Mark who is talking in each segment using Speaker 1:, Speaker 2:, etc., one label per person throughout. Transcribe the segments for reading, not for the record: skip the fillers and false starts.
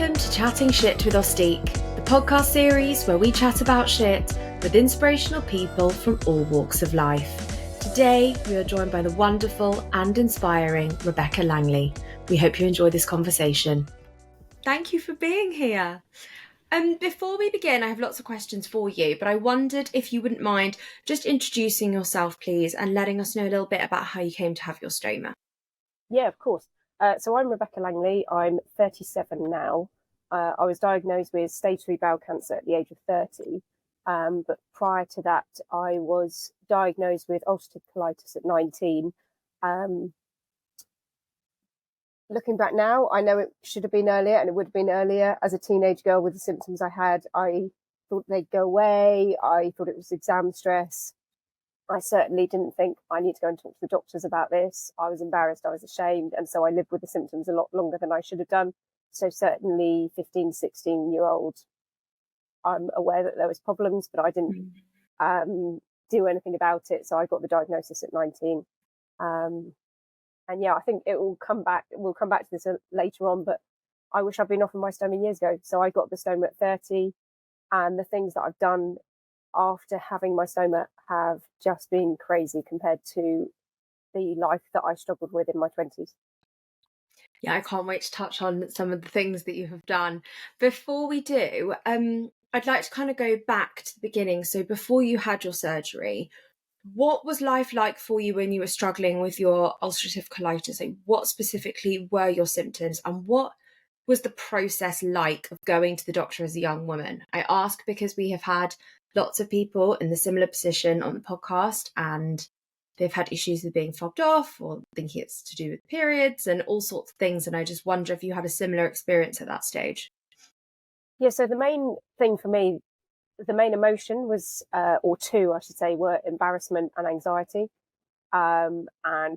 Speaker 1: Welcome to Chatting Shit with Ostique, the podcast series where we chat about shit with inspirational people from all walks of life. Today, we are joined by the wonderful and inspiring Rebecca Langley. We hope you enjoy this conversation. Thank you for being here. Before we begin, I have lots of questions for you, but I wondered if you wouldn't mind just introducing yourself, please, and letting us know a little bit about how you came to have your stoma.
Speaker 2: Yeah, of course. So I'm Rebecca Langley. I'm 37 now. I was diagnosed with stage 3 bowel cancer at the age of 30. But prior to that, I was diagnosed with ulcerative colitis at 19. Looking back now, I know it should have been earlier, and it would have been earlier. As a teenage girl with the symptoms I had, I thought they'd go away. I thought it was exam stress. I certainly didn't think I need to go and talk to the doctors about this. I was embarrassed, I was ashamed, and so I lived with the symptoms a lot longer than I should have done. So certainly 15, 16-year-old, I'm aware that there was problems, but I didn't do anything about it. So I got the diagnosis at 19. And yeah, I think it will come back. We'll come back to this later on, but I wish I'd been off of my stoma years ago. So I got the stoma at 30, and the things that I've done after having my stoma have just been crazy compared to the life that I struggled with in my 20s.
Speaker 1: Yeah, I can't wait to touch on some of the things that you have done. Before we do, I'd like to kind of go back to the beginning. So before you had your surgery, what was life like for you when you were struggling with your ulcerative colitis? Like, what specifically were your symptoms, and what was the process like of going to the doctor as a young woman? I ask because we have had lots of people in the similar position on the podcast, and they've had issues with being fobbed off or thinking it's to do with periods and all sorts of things. And I just wonder if you had a similar experience at that stage.
Speaker 2: Yeah, so the main thing for me, the main emotion was, or two, I should say, were embarrassment and anxiety, and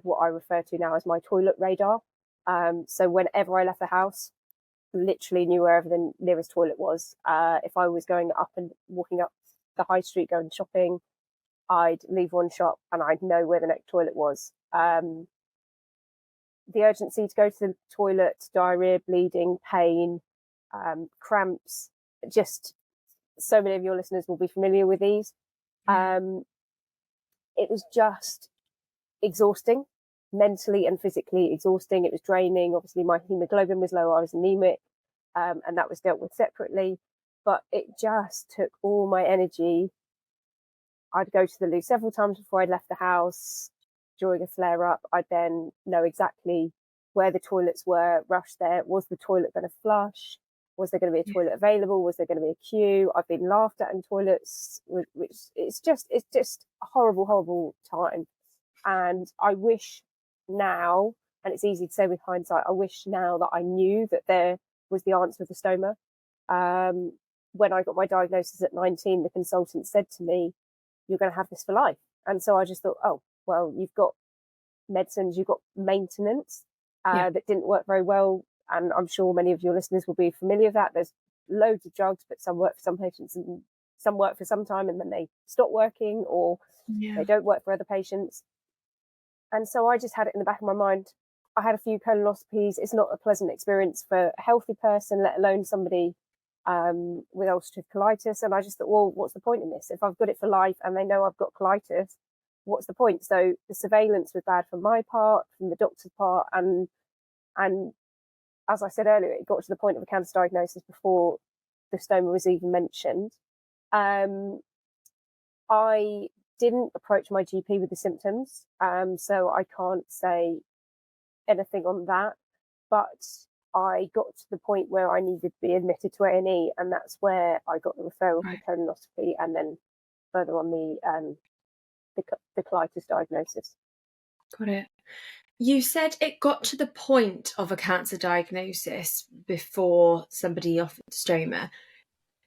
Speaker 2: what I refer to now as my toilet radar. So whenever I left the house, literally knew wherever the nearest toilet was. If I was going up and walking up the high street going shopping, I'd leave one shop and I'd know where the next toilet was. The urgency to go to the toilet, diarrhea, bleeding, pain, cramps, just so many of your listeners will be familiar with these. It was just exhausting, mentally and physically exhausting. It was draining. Obviously, my hemoglobin was low. I was anemic, and that was dealt with separately. But it just took all my energy. I'd go to the loo several times before I left the house. During a flare-up, I'd then know exactly where the toilets were, rush there. Was the toilet going to flush? Was there going to be a toilet available? Was there going to be a queue? I've been laughed at in toilets, which it's just a horrible, horrible time. And I wish now, and it's easy to say with hindsight, I wish now that I knew that there was the answer with the stoma. When I got my diagnosis at 19, the consultant said to me, "You're going to have this for life." And so I just thought, oh, well, you've got medicines, you've got maintenance that didn't work very well. And I'm sure many of your listeners will be familiar with that. There's loads of drugs, but some work for some patients and some work for some time, and then they stop working, or they don't work for other patients. And so I just had it in the back of my mind. I had a few colonoscopies. It's not a pleasant experience for a healthy person, let alone somebody with ulcerative colitis. And I just thought, well, what's the point in this? If I've got it for life and they know I've got colitis, what's the point? So the surveillance was bad from my part, from the doctor's part. And as I said earlier, it got to the point of a cancer diagnosis before the stoma was even mentioned. I didn't approach my GP with the symptoms, so I can't say anything on that. But I got to the point where I needed to be admitted to A&E, and that's where I got the referral for colonoscopy, and then further on the colitis diagnosis.
Speaker 1: Got it. You said it got to the point of a cancer diagnosis before somebody offered stoma.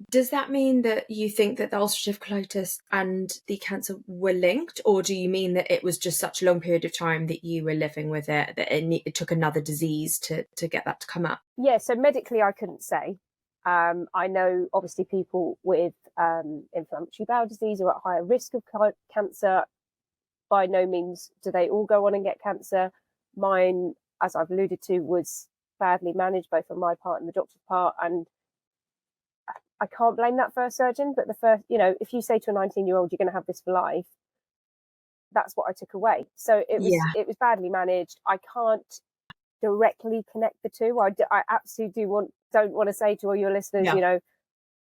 Speaker 1: Does that mean that you think that the ulcerative colitis and the cancer were linked, or do you mean that it was just such a long period of time that you were living with it, that it took another disease to get that to come up?
Speaker 2: Yeah, so medically I couldn't say. I know obviously people with inflammatory bowel disease are at higher risk of cancer. By no means do they all go on and get cancer. Mine, as I've alluded to, was badly managed, both on my part and the doctor's part. And I can't blame that first surgeon, but the first, if you say to a 19-year-old, you're going to have this for life, that's what I took away. So it was badly managed. I can't directly connect the two. I absolutely don't want to say to all your listeners,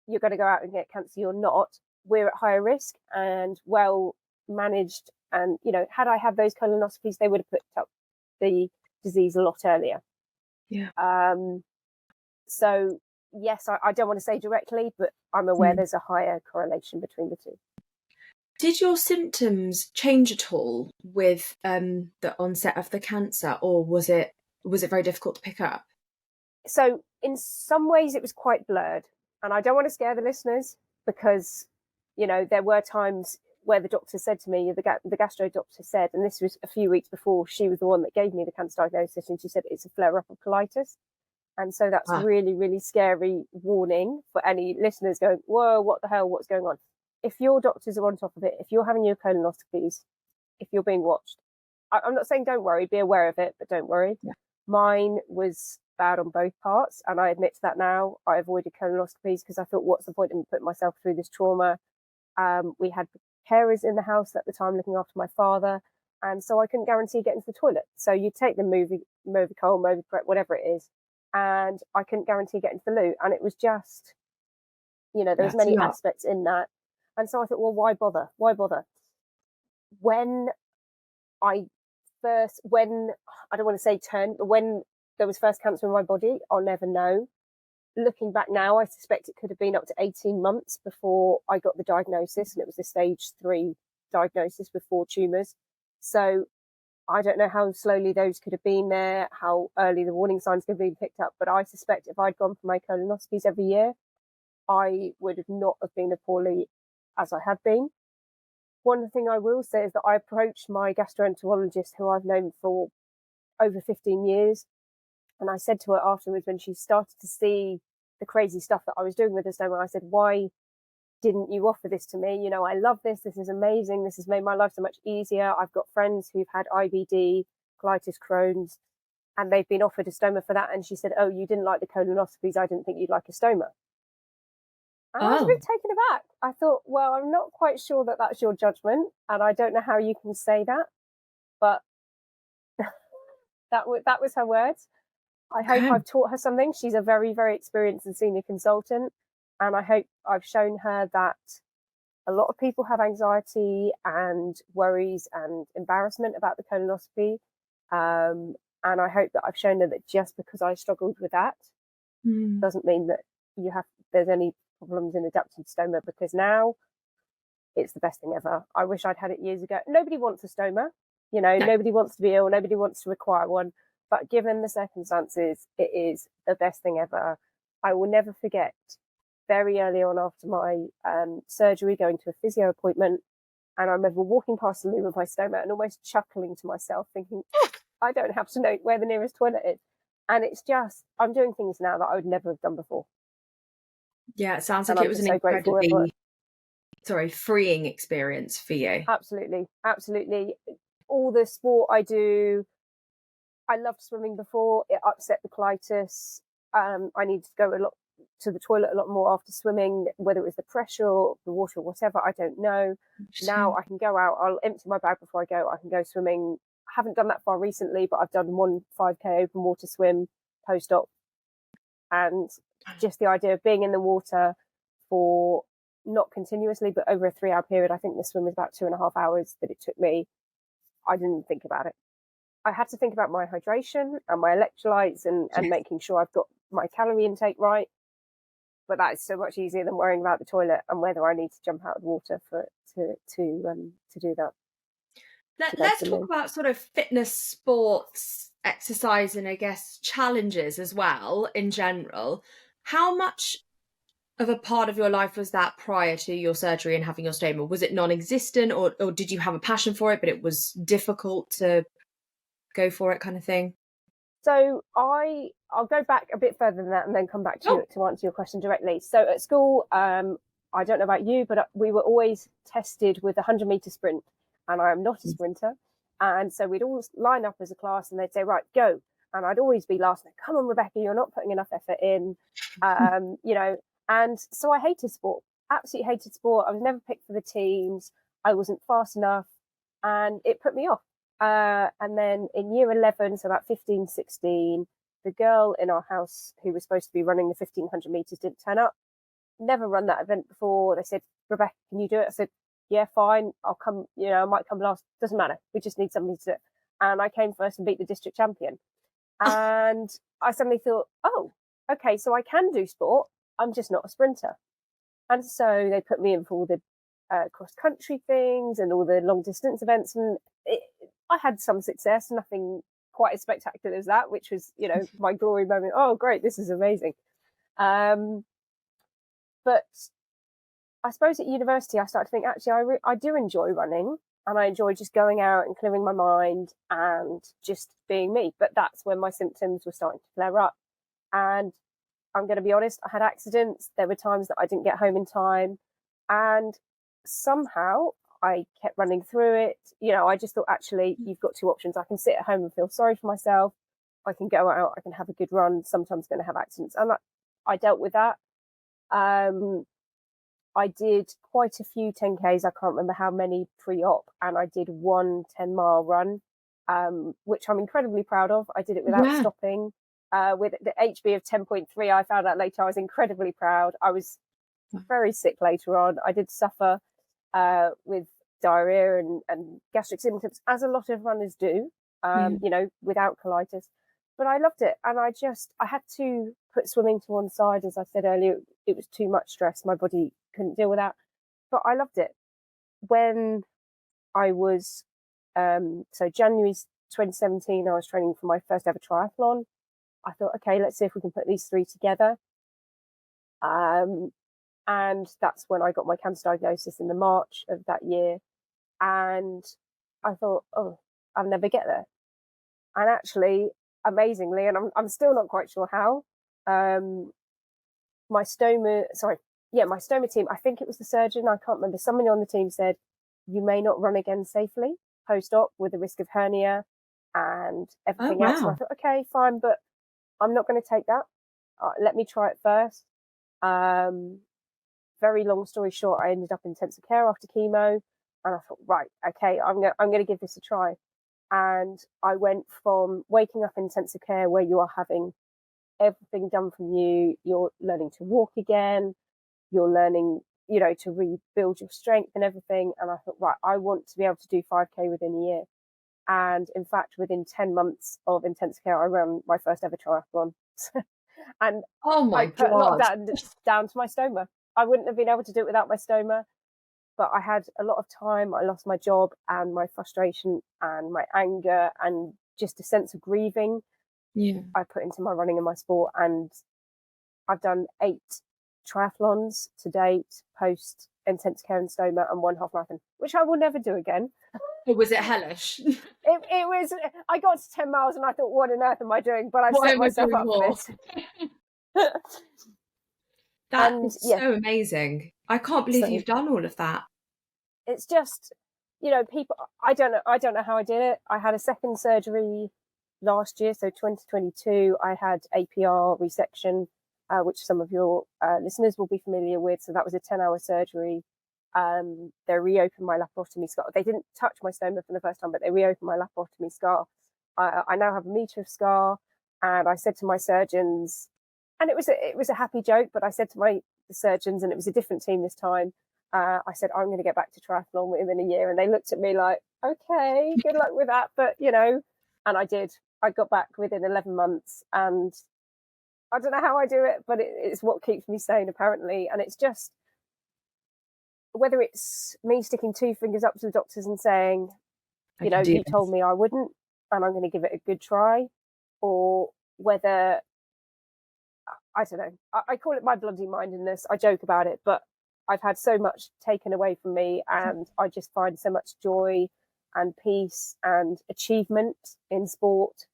Speaker 2: you're going to go out and get cancer. You're not. We're at higher risk and well managed. And, had I had those colonoscopies, they would have picked up the disease a lot earlier.
Speaker 1: Yeah.
Speaker 2: So, yes, I don't want to say directly, but I'm aware there's a higher correlation between the two.
Speaker 1: Did your symptoms change at all with the onset of the cancer, or was it very difficult to pick up?
Speaker 2: So in some ways it was quite blurred, and I don't want to scare the listeners because, there were times where the doctor said to me, the gastro doctor said, and this was a few weeks before she was the one that gave me the cancer diagnosis, and she said it's a flare-up of colitis. And so that's really, really scary warning for any listeners going, whoa, what the hell, what's going on? If your doctors are on top of it, if you're having your colonoscopies, if you're being watched, I'm not saying don't worry, be aware of it, but don't worry. Yeah. Mine was bad on both parts, and I admit to that now. I avoided colonoscopies because I thought, what's the point in putting myself through this trauma? We had carers in the house at the time looking after my father, and so I couldn't guarantee getting to the toilet. So you take the Movicol, Moviprep, whatever it is, and I couldn't guarantee getting to the loo. And it was just, there was many aspects in that. And so I thought, well, why bother? Why bother? When I don't want to say but when there was first cancer in my body, I'll never know. Looking back now, I suspect it could have been up to 18 months before I got the diagnosis, and it was a stage 3 diagnosis with 4 tumours. So I don't know how slowly those could have been there, how early the warning signs could have been picked up, but I suspect if I'd gone for my colonoscopies every year, I would have not have been as poorly as I had been. One thing I will say is that I approached my gastroenterologist, who I've known for over 15 years, and I said to her afterwards, when she started to see the crazy stuff that I was doing with the stoma, I said, why didn't you offer this to me? I love this. This is amazing. This has made my life so much easier. I've got friends who've had IBD, colitis, Crohn's, and they've been offered a stoma for that. And she said, oh, you didn't like the colonoscopies. I didn't think you'd like a stoma. And I was a bit taken aback. I thought, well, I'm not quite sure that that's your judgment, and I don't know how you can say that, but that was her words. I hope I've taught her something. She's a very, very experienced and senior consultant, and I hope I've shown her that a lot of people have anxiety and worries and embarrassment about the colonoscopy, and I hope that I've shown her that just because I struggled with that doesn't mean that there's any problems in adapting stoma, because now it's the best thing ever. I wish I'd had it years ago. Nobody wants a stoma, nobody wants to be ill, nobody wants to require one, but given the circumstances, it is the best thing ever. I will never forget very early on after my surgery, going to a physio appointment, and I remember walking past the loo with my stoma and almost chuckling to myself, thinking, I don't have to know where the nearest toilet is. And it's just, I'm doing things now that I would never have done before.
Speaker 1: Yeah, it sounds like it was an incredibly freeing experience for you.
Speaker 2: Absolutely. All the sport I do, I loved swimming before. It upset the colitis. I needed to go to the toilet a lot more after swimming, whether it was the pressure or the water or whatever, I don't know. Now I can go out, I'll empty my bag before I go, I can go swimming. I haven't done that far recently, but I've done one 5K open water swim post-op. And just the idea of being in the water for not continuously, but over a 3-hour period, I think the swim was about 2.5 hours that it took me. I didn't think about it. I had to think about my hydration and my electrolytes and making sure I've got my calorie intake right. But that is so much easier than worrying about the toilet and whether I need to jump out of the water to do that.
Speaker 1: Let's talk about sort of fitness, sports, exercise, and I guess challenges as well in general. How much of a part of your life was that prior to your surgery and having your stoma? Was it non-existent, or did you have a passion for it, but it was difficult to go for it, kind of thing?
Speaker 2: So I'll go back a bit further than that and then come back to answer your question directly. So at school, I don't know about you, but we were always tested with a 100-meter sprint, and I am not a sprinter. And so we'd all line up as a class and they'd say, right, go. and I'd always be last. Like, come on, Rebecca, you're not putting enough effort in, you know. And so I hated sport, absolutely hated sport. I was never picked for the teams. I wasn't fast enough, and it put me off. And then in year 11, so about 15, 16, the girl in our house who was supposed to be running the 1500 meters didn't turn up. Never run that event before. They said, Rebecca, can you do it? I said, yeah, fine. I'll come, you know, I might come last. Doesn't matter. We just need somebody to do it. And I came first and beat the district champion. And I suddenly thought, oh, okay, so I can do sport. I'm just not a sprinter. And so they put me in for all the cross country things and all the long distance events. And I had some success, nothing quite as spectacular as that, which was, you know, my glory moment. Oh, great, this is amazing. But I suppose at university, I started to think, actually, I do enjoy running, and I enjoy just going out and clearing my mind and just being me. But that's when my symptoms were starting to flare up. And I'm going to be honest, I had accidents. There were times that I didn't get home in time. And somehow I kept running through it. You know, I just thought, actually, you've got two options. I can sit at home and feel sorry for myself. I can go out, I can have a good run. Sometimes I'm going to have accidents. And I dealt with that. I did quite a few 10Ks. I can't remember how many pre-op, and I did one 10-mile run, which I'm incredibly proud of. I did it without stopping. With the HB of 10.3, I found out later I was incredibly proud. I was very sick later on. I did suffer with diarrhea and gastric symptoms, as a lot of runners do, you know, without colitis. But I loved it. And I had to put swimming to one side. As I said earlier, it was too much stress. My body couldn't deal with that. But I loved it. When I was, so January 2017, I was training for my first ever triathlon. I thought, okay, let's see if we can put these three together. And that's when I got my cancer diagnosis in the March of that year. And I thought, oh, I'll never get there. And actually, amazingly, and I'm still not quite sure how, my stoma team, I think it was the surgeon, I can't remember, somebody on the team said, you may not run again safely post-op with the risk of hernia and everything else. And I thought, okay, fine, but I'm not going to take that. Let me try it first. Very long story short, I ended up in intensive care after chemo, and I thought, right, okay, I'm going to give this a try. And I went from waking up in intensive care, where you are having everything done from you, you're learning to walk again, you're learning, you know, to rebuild your strength and everything. And I thought, right, I want to be able to do 5K within a year. And in fact, within 10 months of intensive care, I ran my first ever triathlon. And I put a lot of that down to my stoma. I wouldn't have been able to do it without my stoma. But I had a lot of time. I lost my job, and my frustration and my anger and just a sense of grieving. I put into my running and my sport, and I've done 8 triathlons to date, post intensive care and stoma, and 1 half marathon, which I will never do again.
Speaker 1: Or was it hellish?
Speaker 2: It was. I got to 10 miles and I thought, what on earth am I doing? But I've set myself up for this.
Speaker 1: That's so amazing. I can't believe you've done all of that.
Speaker 2: It's just, you know, people, I don't know how I did it. I had a second surgery last year, so 2022. I had APR resection, which some of your listeners will be familiar with. So that was a 10-hour surgery. They reopened my laparotomy scar. They didn't touch my stoma for the first time, but they reopened my laparotomy scar. I now have a metre of scar, and I said to my surgeons, and it was a happy joke, but I said to the surgeons, and it was a different team this time, I said, I'm going to get back to triathlon within a year. And they looked at me like, okay, good luck with that. But, you know, and I did. I got back within 11 months, and I don't know how I do it, but it's what keeps me sane, apparently. And it's just, whether it's me sticking 2 fingers up to the doctors and saying, you know, you told me I wouldn't, and I'm going to give it a good try, or whether, I don't know, I call it my bloody mindedness. I joke about it, but I've had so much taken away from me, and I just find so much joy and peace and achievement in sport.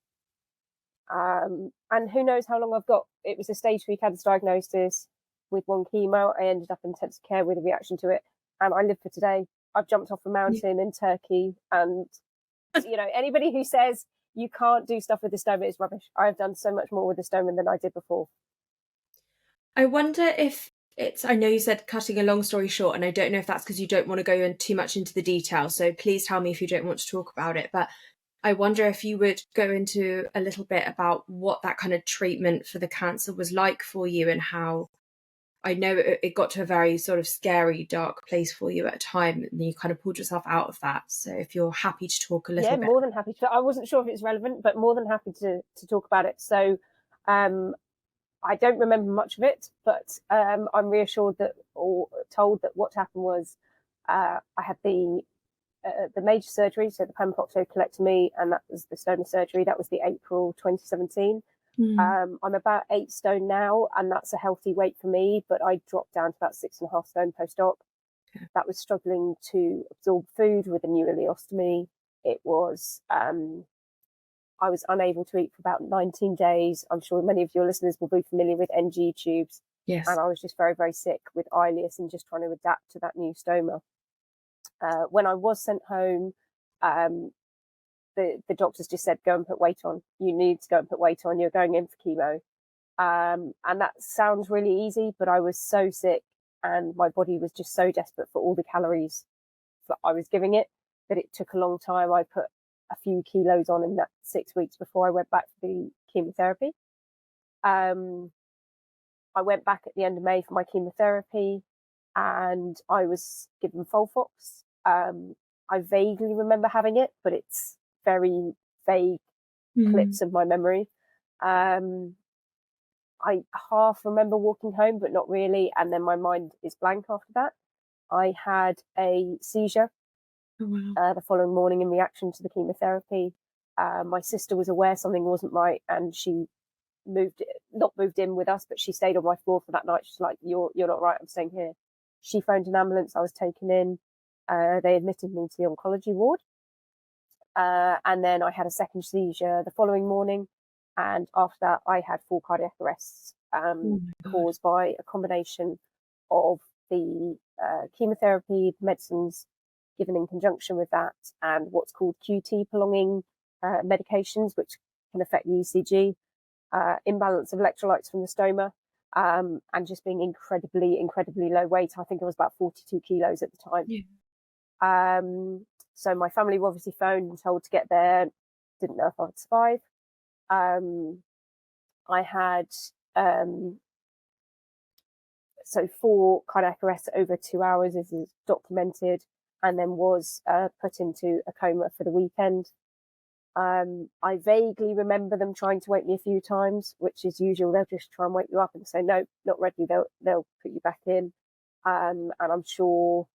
Speaker 2: And who knows how long I've got. It was a stage 3 cancer diagnosis with 1 chemo. I ended up in intensive care with a reaction to it, and I live for today. I've jumped off a mountain in Turkey, and you know, anybody who says you can't do stuff with the stoma. It's rubbish. I've done so much more with the stoma than I did before.
Speaker 1: I wonder if I know you said cutting a long story short, and I don't know if that's because you don't want to go in too much into the detail. So please tell me if you don't want to talk about it. But I wonder if you would go into a little bit about what that kind of treatment for the cancer was like for you, and how I know it got to a very sort of scary, dark place for you at a time, and you kind of pulled yourself out of that. So if you're happy to talk a little bit.
Speaker 2: More than happy to. I wasn't sure if it's relevant, but more than happy to talk about it. So I don't remember much of it, but I'm reassured that, or told that, what happened was I had the major surgery, so the panproctoclectomy, and that was the stoma surgery. That was the April 2017. I'm about 8 stone now, and that's a healthy weight for me, but I dropped down to about 6.5 stone post-op. Okay. That was struggling to absorb food with a new ileostomy. It was, I was unable to eat for about 19 days. I'm sure many of your listeners will be familiar with NG tubes.
Speaker 1: Yes.
Speaker 2: And I was just very, very sick with ileus and just trying to adapt to that new stoma. When I was sent home, the doctors just said, go and put weight on. You need to go and put weight on. You're going in for chemo. And that sounds really easy, but I was so sick and my body was just so desperate for all the calories that I was giving it that it took a long time. I put a few kilos on in that 6 weeks before I went back for the chemotherapy. I went back at the end of May for my chemotherapy and I was given Folfox. I vaguely remember having it, but it's very vague clips of my memory. I half remember walking home, but not really. And then my mind is blank after that. I had a seizure the following morning in reaction to the chemotherapy. My sister was aware something wasn't right, and she not moved in with us, but she stayed on my floor for that night. She's like, you're not right, I'm staying here. She phoned an ambulance. I was taken in. They admitted me to the oncology ward. And then I had a second seizure the following morning. And after that, I had 4 cardiac arrests caused by a combination of the chemotherapy, medicines given in conjunction with that, and what's called QT prolonging medications, which can affect the ECG, imbalance of electrolytes from the stoma, and just being incredibly, incredibly low weight. I think I was about 42 kilos at the time. Yeah. So my family were obviously phoned and told to get there. Didn't know if I would survive. I had 4 cardiac arrests over 2 hours, as is documented, and then was put into a coma for the weekend. I vaguely remember them trying to wake me a few times, which is usual. They'll just try and wake you up and say, no, not ready. They'll put you back in. And I'm sure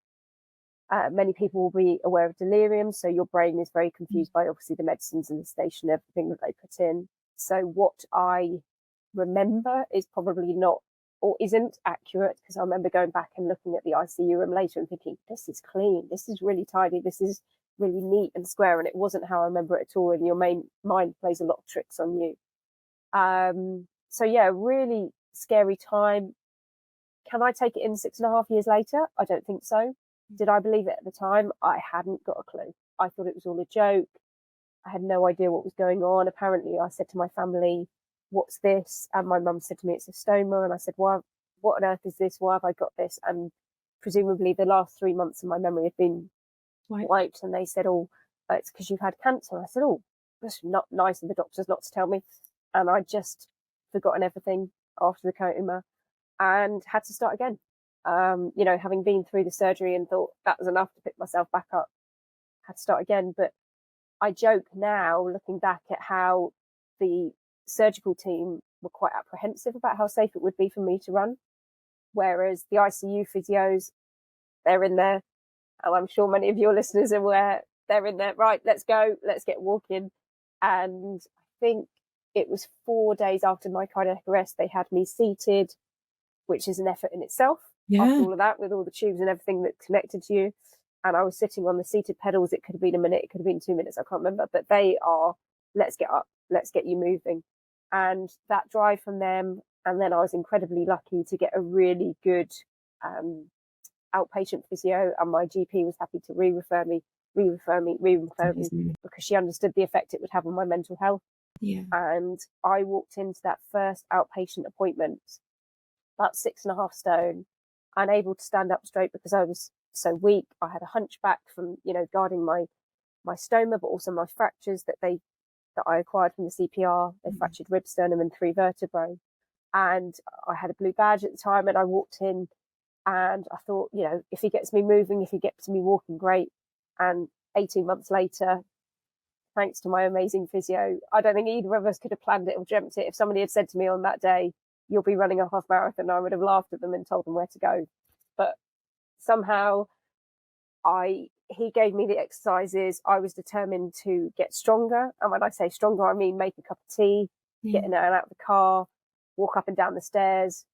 Speaker 2: many people will be aware of delirium. So your brain is very confused by obviously the medicines and the sedation, everything that they put in. So what I remember is probably not or isn't accurate, because I remember going back and looking at the ICU room later and thinking, this is clean, this is really tidy, this is really neat and square, and it wasn't how I remember it at all. And your main mind plays a lot of tricks on you. So yeah, really scary time. Can I take it in 6.5 years later? I don't think so. Did I believe it at the time? I hadn't got a clue. I thought it was all a joke. I had no idea what was going on. Apparently, I said to my family, what's this? And my mum said to me, it's a stoma. And I said, well, what on earth is this? Why have I got this? And presumably the last 3 months of my memory had been wiped. And they said, oh, it's because you've had cancer. And I said, oh, that's not nice of the doctors not to tell me. And I just forgotten everything after the coma and had to start again. Having been through the surgery and thought that was enough to pick myself back up, had to start again. But I joke now, looking back at how the surgical team were quite apprehensive about how safe it would be for me to run. Whereas the ICU physios, they're in there, and I'm sure many of your listeners are aware, they're in there, right, let's go, let's get walking. And I think it was 4 days after my cardiac arrest, they had me seated, which is an effort in itself. Yeah. After all of that, with all the tubes and everything that's connected to you. And I was sitting on the seated pedals. It could have been a minute, it could have been 2 minutes, I can't remember. But they are, let's get up, let's get you moving. And that drive from them. And then I was incredibly lucky to get a really good outpatient physio. And my GP was happy to re-refer me re-refer me, because she understood the effect it would have on my mental health.
Speaker 1: Yeah.
Speaker 2: And I walked into that first outpatient appointment about 6.5 stone, unable to stand up straight because I was so weak. I had a hunchback from, guarding my stoma, but also my fractures that I acquired from the CPR. They fractured rib, sternum, and 3 vertebrae. And I had a blue badge at the time, and I walked in and I thought, if he gets me moving, if he gets me walking, great. And 18 months later, thanks to my amazing physio, I don't think either of us could have planned it or dreamt it. If somebody had said to me on that day, you'll be running a half marathon, I would have laughed at them and told them where to go. But somehow he gave me the exercises. I was determined to get stronger. And when I say stronger, I mean make a cup of tea, get in and out of the car, walk up and down the stairs,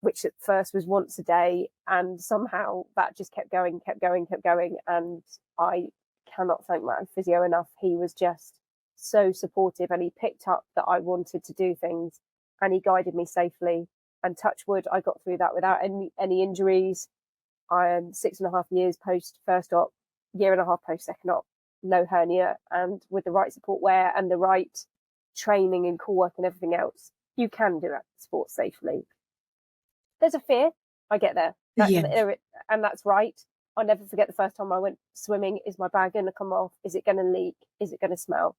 Speaker 2: which at first was once a day. And somehow that just kept going. And I cannot thank my physio enough. He was just so supportive, and he picked up that I wanted to do things, and he guided me safely. And touch wood, I got through that without any injuries. I am 6.5 years post first op, 1.5 post second op, no hernia, and with the right support wear and the right training and core work and everything else, you can do sport safely. There's a fear, I get there, and that's right. I'll never forget the first time I went swimming. Is my bag going to come off? Is it going to leak? Is it going to smell?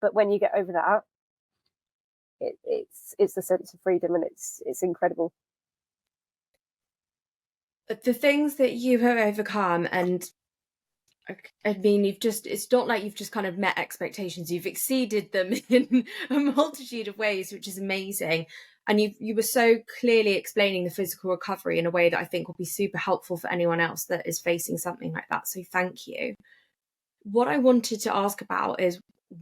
Speaker 2: But when you get over that, it's the sense of freedom, and it's incredible.
Speaker 1: The things that you have overcome, and I mean, it's not like you've just kind of met expectations, you've exceeded them in a multitude of ways, which is amazing. And you were so clearly explaining the physical recovery in a way that I think will be super helpful for anyone else that is facing something like that. So thank you. What I wanted to ask about is,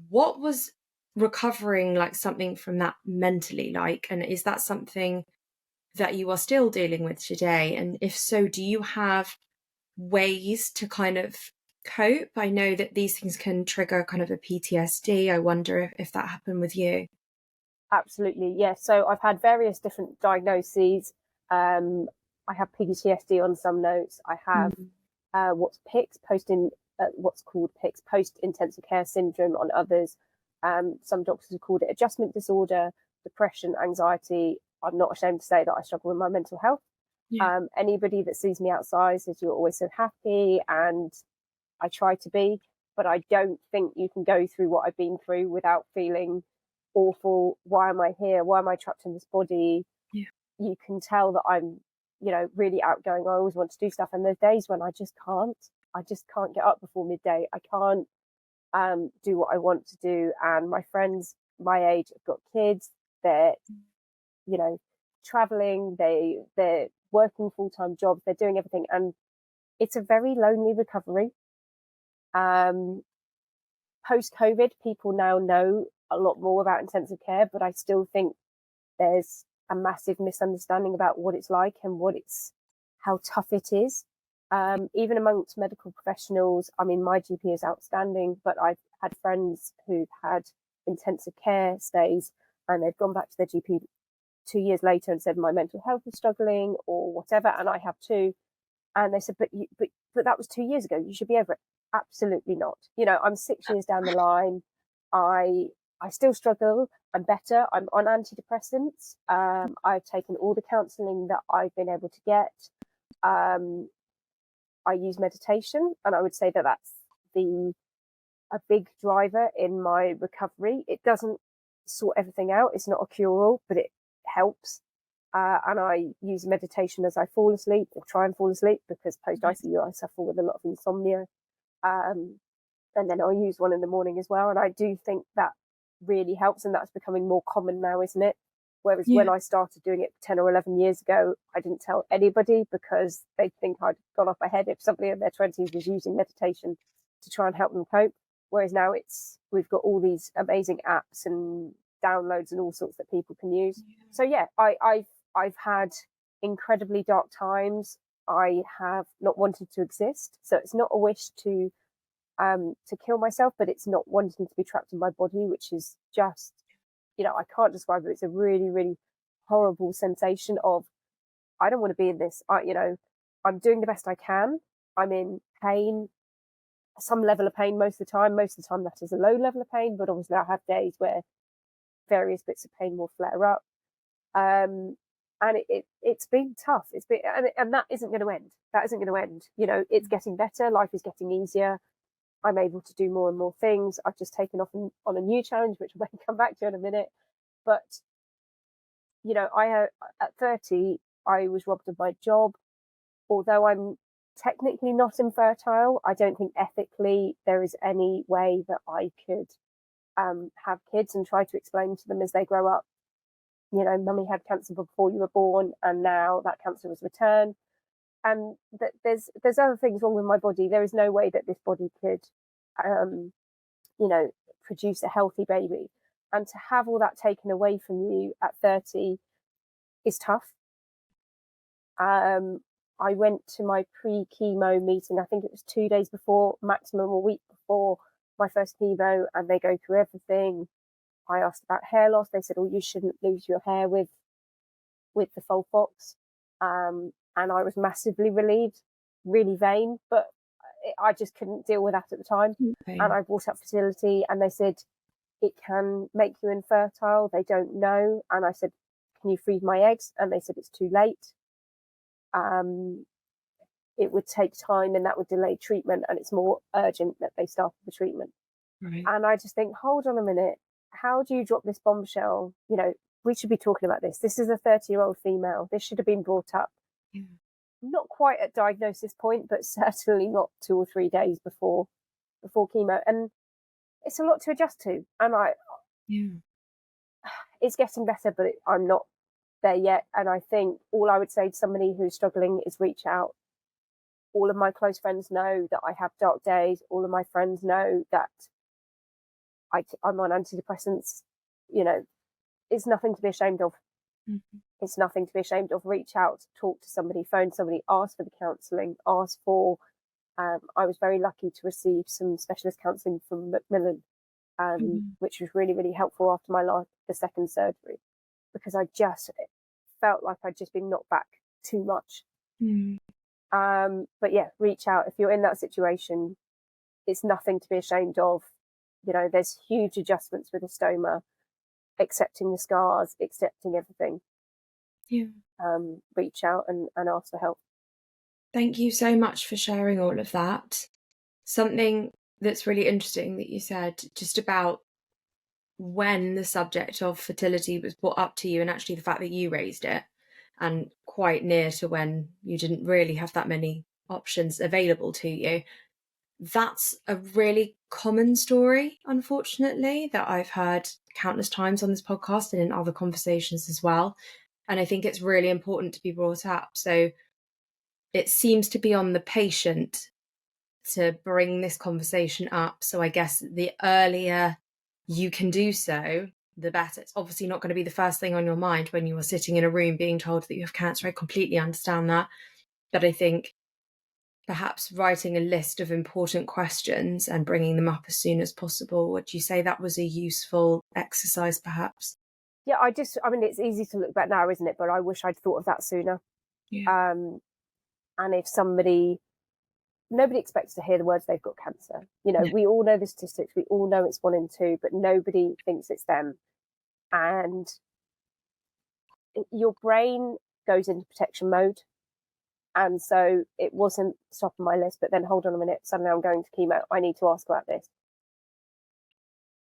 Speaker 1: what was recovering like something from that mentally like, and is that something that you are still dealing with today? And if so, do you have ways to kind of cope? I know that these things can trigger kind of a PTSD. I wonder if that happened with you.
Speaker 2: Absolutely, yes. So I've had various different diagnoses. I have PTSD on some notes. I have what's called PICS, post-intensive care syndrome, on others. Some doctors have called it adjustment disorder, depression, anxiety. I'm not ashamed to say that I struggle with my mental health. Yeah. Anybody that sees me outside says you're always so happy, and I try to be, but I don't think you can go through what I've been through without feeling awful. Why am I here? Why am I trapped in this body? Yeah. You can tell that I'm, really outgoing. I always want to do stuff, and there's days when I just can't get up before midday. I can't do what I want to do. And my friends my age have got kids. They're traveling, they're working full-time jobs, they're doing everything, and it's a very lonely recovery. Post-COVID, people now know a lot more about intensive care, but I still think there's a massive misunderstanding about what it's like and how tough it is. Even amongst medical professionals, I mean, my GP is outstanding, but I've had friends who've had intensive care stays, and they've gone back to their GP 2 years later and said my mental health is struggling or whatever, and I have too. And they said, but that was 2 years ago. You should be over it. Absolutely not. I'm 6 years down the line. I still struggle. I'm better. I'm on antidepressants. I've taken all the counselling that I've been able to get. I use meditation, and I would say that that's a big driver in my recovery. It doesn't sort everything out. It's not a cure-all, but it helps. And I use meditation as I fall asleep, or try and fall asleep, because post-ICU I suffer with a lot of insomnia. And then I'll use one in the morning as well. And I do think that really helps, and that's becoming more common now, isn't it? Whereas when I started doing it 10 or 11 years ago, I didn't tell anybody because they'd think I'd gone off my head if somebody in their 20s was using meditation to try and help them cope. Whereas now we've got all these amazing apps and downloads and all sorts that people can use. So yeah, I've had incredibly dark times. I have not wanted to exist. So it's not a wish to kill myself, but it's not wanting to be trapped in my body, which is just, I can't describe it. It's a really, really horrible sensation of, I don't want to be in this. I'm doing the best I can. I'm in pain. some level of pain most of the time. Most of the time that is a low level of pain, but obviously I have days where various bits of pain will flare up. And it's been tough. It's been, and that isn't going to end. That isn't going to end. You know, it's getting better. Life is getting easier. I'm able to do more and more things. I've just taken off on a new challenge, which we'll come back to in a minute. But, you know, at 30, I was robbed of my job. Although I'm technically not infertile, I don't think ethically there is any way that I could have kids and try to explain to them as they grow up, you know, mummy had cancer before you were born and now that cancer was returned. And that there's other things wrong with my body. There is no way that this body could, you know, produce a healthy baby. And to have all that taken away from you at 30 is tough. I went to my pre-chemo meeting, I think it was 2 days before, maximum a week before my first chemo, and they go through everything. I asked about hair loss. They said, oh, you shouldn't lose your hair with the Folfox. And I was massively relieved, really vain, but I just couldn't deal with that at the time.
Speaker 1: Okay.
Speaker 2: And I brought up fertility and they said, it can make you infertile. They don't know. And I said, can you freeze my eggs? And they said, it's too late. It would take time and that would delay treatment, and it's more urgent that they start the treatment.
Speaker 1: Right.
Speaker 2: And I just think, hold on a minute. How do you drop this bombshell? You know, we should be talking about this. This is a 30-year-old female. This should have been brought up.
Speaker 1: Yeah.
Speaker 2: Not quite at diagnosis point, but certainly not 2 or 3 days before chemo. And it's a lot to adjust to. And it's getting better, but I'm not there yet. And I think all I would say to somebody who's struggling is reach out. All of my close friends know that I have dark days. All of my friends know that I'm on antidepressants. You know, it's nothing to be ashamed of.
Speaker 1: Mm-hmm.
Speaker 2: It's nothing to be ashamed of. Reach out, talk to somebody, phone somebody, ask for the counselling, ask for. I was very lucky to receive some specialist counselling from Macmillan, which was really, really helpful after the second surgery, because I just felt like I'd just been knocked back too much.
Speaker 1: Mm.
Speaker 2: But yeah, reach out if you're in that situation. It's nothing to be ashamed of. You know, there's huge adjustments with a stoma, accepting the scars, accepting everything.
Speaker 1: Yeah.
Speaker 2: Reach out and ask for help.
Speaker 1: Thank you so much for sharing all of that. Something that's really interesting that you said just about when the subject of fertility was brought up to you, and actually the fact that you raised it, and quite near to when you didn't really have that many options available to you. That's a really common story, unfortunately, that I've heard countless times on this podcast and in other conversations as well. And I think it's really important to be brought up. So it seems to be on the patient to bring this conversation up. So I guess the earlier you can do so, the better. It's obviously not going to be the first thing on your mind when you are sitting in a room being told that you have cancer. I completely understand that. But I think perhaps writing a list of important questions and bringing them up as soon as possible, would you say that was a useful exercise perhaps?
Speaker 2: Yeah, I mean, it's easy to look back now, isn't it? But I wish I'd thought of that sooner.
Speaker 1: Yeah.
Speaker 2: And if nobody expects to hear the words they've got cancer. You know, we all know the statistics. We all know it's 1 in 2, but nobody thinks it's them. And your brain goes into protection mode. And so it wasn't top of my list, but then hold on a minute, suddenly I'm going to chemo. I need to ask about this.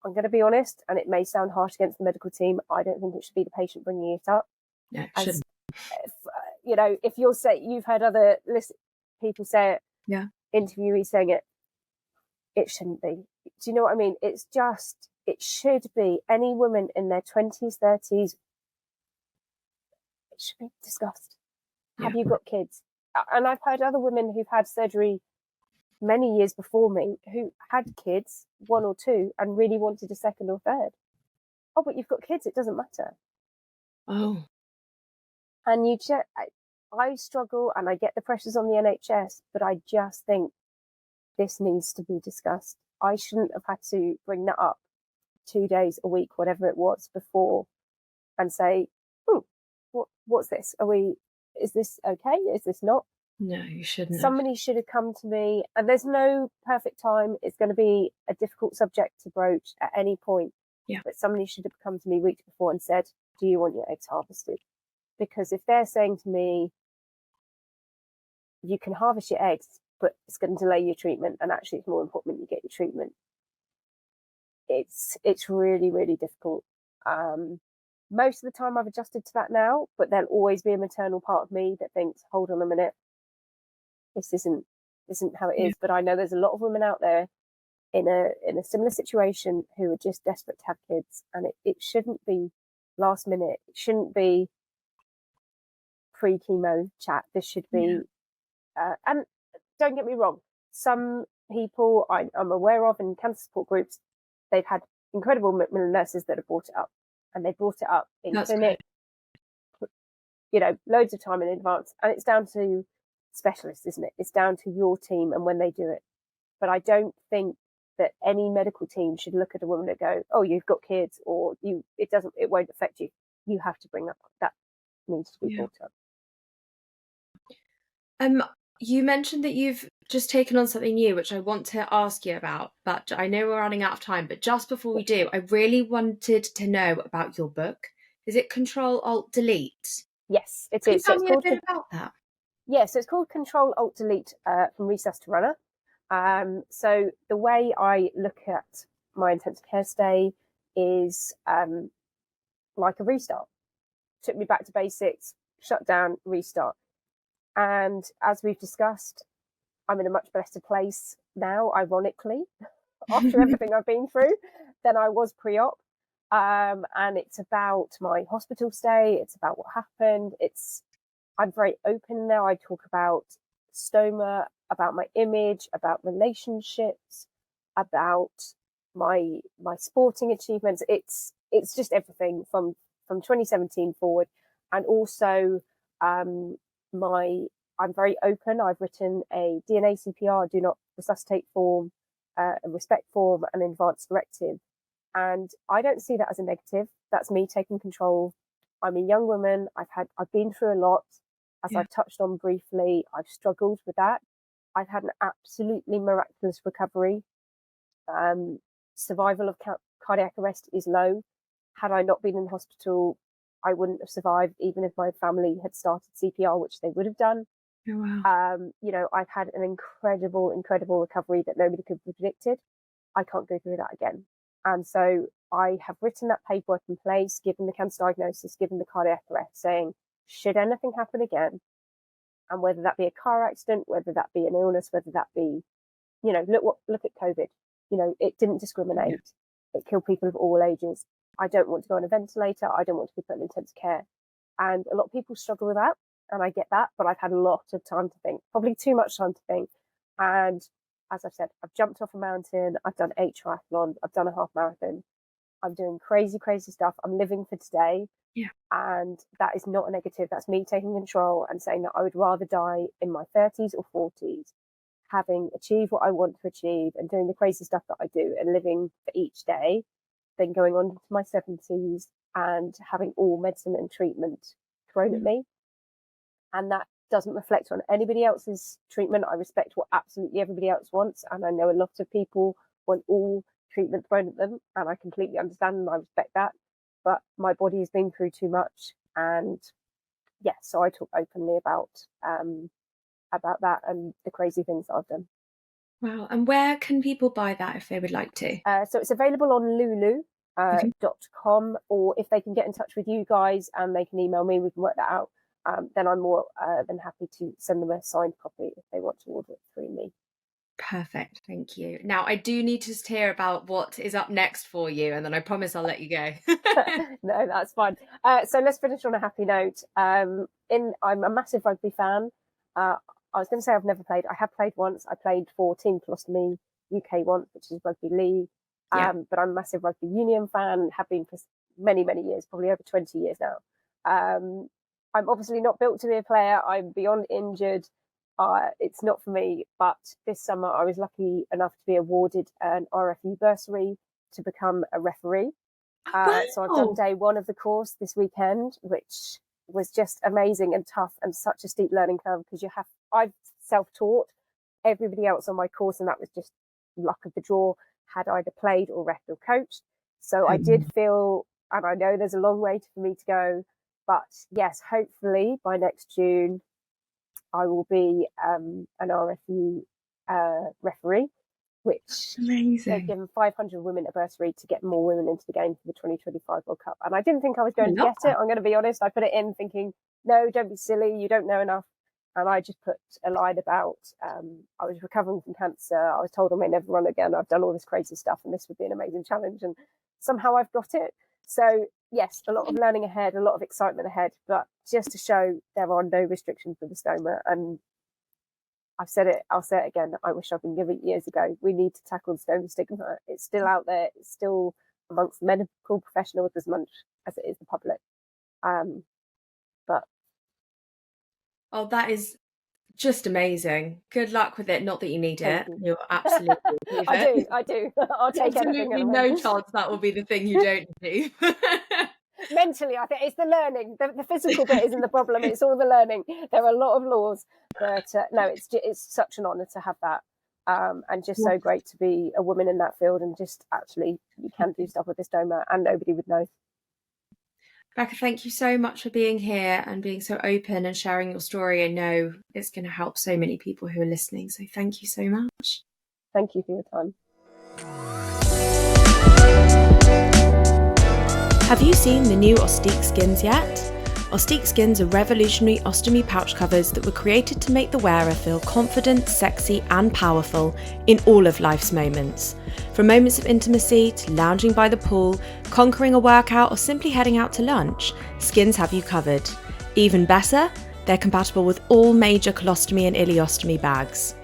Speaker 2: I'm going to be honest, and it may sound harsh against the medical team. I don't think it should be the patient bringing it up.
Speaker 1: No, it shouldn't.
Speaker 2: You know, if you've heard other people say it, interviewees saying it, it shouldn't be. Do you know what I mean? It's just, it should be any woman in their 20s, 30s, it should be discussed. Have you got kids? And I've heard other women who've had surgery many years before me who had kids, 1 or 2, and really wanted a second or third. Oh, but you've got kids, it doesn't matter.
Speaker 1: Oh.
Speaker 2: And I struggle, and I get the pressures on the NHS, but I just think this needs to be discussed. I shouldn't have had to bring that up 2 days a week, whatever it was before, and say, what's this? Is this okay? Is this not?
Speaker 1: No, you shouldn't have.
Speaker 2: Somebody should have come to me, and there's no perfect time. It's going to be a difficult subject to broach at any point.
Speaker 1: Yeah.
Speaker 2: But somebody should have come to me weeks before and said, do you want your eggs harvested? Because if they're saying to me, you can harvest your eggs, but it's going to delay your treatment, and actually it's more important you get your treatment, it's really, really difficult. Most of the time I've adjusted to that now, but there'll always be a maternal part of me that thinks, hold on a minute, this isn't how it is. But I know there's a lot of women out there in a similar situation who are just desperate to have kids, and it shouldn't be last minute. It shouldn't be pre-chemo chat. This should be, and don't get me wrong, some people I'm aware of in cancer support groups, they've had incredible nurses that have brought it up, and they brought it up in clinic, loads of time in advance. And it's down to specialists, isn't it? It's down to your team and when they do it. But I don't think that any medical team should look at a woman and go, oh, you've got kids, or it won't affect you. You have to bring that needs to be brought up.
Speaker 1: You mentioned that you've just taken on something new, which I want to ask you about, but I know we're running out of time. But just before we do, I really wanted to know about your book. Is it Control Alt Delete?
Speaker 2: Yes, it is.
Speaker 1: Can you tell me a bit about that?
Speaker 2: Yeah, so it's called Control Alt Delete from Resus to Runner. So the way I look at my intensive care stay is like a restart. Took me back to basics, shut down, restart. And as we've discussed, I'm in a much better place now, ironically, after everything I've been through, than I was pre-op. And it's about my hospital stay. It's about what happened. I'm very open now. I talk about stoma, about my image, about relationships, about my sporting achievements. It's just everything from 2017 forward. And also, I'm very open. I've written a DNA CPR, do not resuscitate form, a respect form, an advanced directive. And I don't see that as a negative. That's me taking control. I'm a young woman. I've been through a lot. As I've touched on briefly, I've struggled with that. I've had an absolutely miraculous recovery. Survival of cardiac arrest is low. Had I not been in hospital, I wouldn't have survived, even if my family had started CPR, which they would have done.
Speaker 1: Oh, wow.
Speaker 2: I've had an incredible, incredible recovery that nobody could have predicted. I can't go through that again. And so I have written that paperwork in place, given the cancer diagnosis, given the cardiac arrest, saying, should anything happen again, and whether that be a car accident, whether that be an illness, whether that be, look at COVID. It didn't discriminate. Yeah. It killed people of all ages. I don't want to go on a ventilator. I don't want to be put in intensive care. And a lot of people struggle with that, and I get that, but I've had a lot of time to think, probably too much time to think. And as I've said, I've jumped off a mountain. I've done 8 triathlons. I've done a half marathon. I'm doing crazy, crazy stuff. I'm living for today.
Speaker 1: Yeah.
Speaker 2: And that is not a negative. That's me taking control and saying that I would rather die in my 30s or 40s, having achieved what I want to achieve and doing the crazy stuff that I do and living for each day, than going on into my 70s and having all medicine and treatment thrown at me. And that doesn't reflect on anybody else's treatment. I respect what absolutely everybody else wants. And I know a lot of people want all treatment thrown at them. And I completely understand and I respect that. But my body has been through too much. And yes, so I talk openly about that and the crazy things that I've done.
Speaker 1: Wow. And where can people buy that if they would like to?
Speaker 2: So it's available on lulu.com, or if they can get in touch with you guys and they can email me, we can work that out. Then I'm more than happy to send them a signed copy if they want to order it through me.
Speaker 1: Perfect. Thank you. Now, I do need to just hear about what is up next for you, and then I promise I'll let you go.
Speaker 2: No, that's fine. So let's finish on a happy note. I'm a massive rugby fan. I was going to say I've never played. I have played once. I played for Team Colostomy UK once, which is rugby league. But I'm a massive rugby union fan, have been for many, many years, probably over 20 years now. I'm obviously not built to be a player. I'm beyond injured. It's not for me. But this summer, I was lucky enough to be awarded an RFU bursary to become a referee.
Speaker 1: Wow.
Speaker 2: So I've done day 1 of the course this weekend, which was just amazing and tough and such a steep learning curve, because I've self-taught. Everybody else on my course, and that was just luck of the draw, had either played or ref or coached. So I did feel, and I know there's a long way for me to go, but yes, hopefully by next June, I will be an RFU referee, which they've given 500 women a bursary to get more women into the game for the 2025 World Cup. And I didn't think I was going to get it. I'm going to be honest. I put it in thinking, no, don't be silly. You don't know enough. And I just put a line about, I was recovering from cancer. I was told I may never run again. I've done all this crazy stuff and this would be an amazing challenge. And somehow I've got it. So yes, a lot of learning ahead, a lot of excitement ahead, but just to show there are no restrictions for the stoma. And I've said it, I'll say it again. I wish I'd been given it years ago. We need to tackle the stoma stigma. It's still out there. It's still amongst the medical professionals as much as it is the public. But
Speaker 1: oh, that is just amazing. Good luck with it. Not that you need it. You're absolutely need it.
Speaker 2: I do. I'll take anything.
Speaker 1: Absolutely no chance that will be the thing you don't do.
Speaker 2: Mentally, I think it's the learning. The physical bit isn't the problem. It's all the learning. There are a lot of laws, but no, it's such an honour to have that, and just so great to be a woman in that field, and just actually you can do stuff with this stoma, and nobody would know.
Speaker 1: Rebecca, thank you so much for being here and being so open and sharing your story. I know it's going to help so many people who are listening. So thank you so much.
Speaker 2: Thank you for your time.
Speaker 3: Have you seen the new Ostique skins yet? Ostique skins are revolutionary ostomy pouch covers that were created to make the wearer feel confident, sexy and powerful in all of life's moments. From moments of intimacy to lounging by the pool, conquering a workout or simply heading out to lunch, skins have you covered. Even better, they're compatible with all major colostomy and ileostomy bags.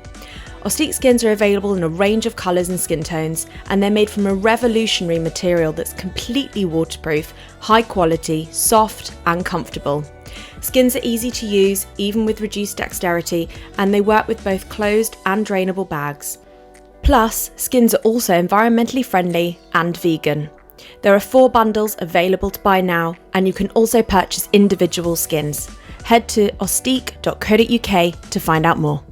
Speaker 3: Ostique skins are available in a range of colours and skin tones, and they're made from a revolutionary material that's completely waterproof, high quality, soft and comfortable. Skins are easy to use, even with reduced dexterity, and they work with both closed and drainable bags. Plus, skins are also environmentally friendly and vegan. There are 4 bundles available to buy now, and you can also purchase individual skins. Head to ostique.co.uk to find out more.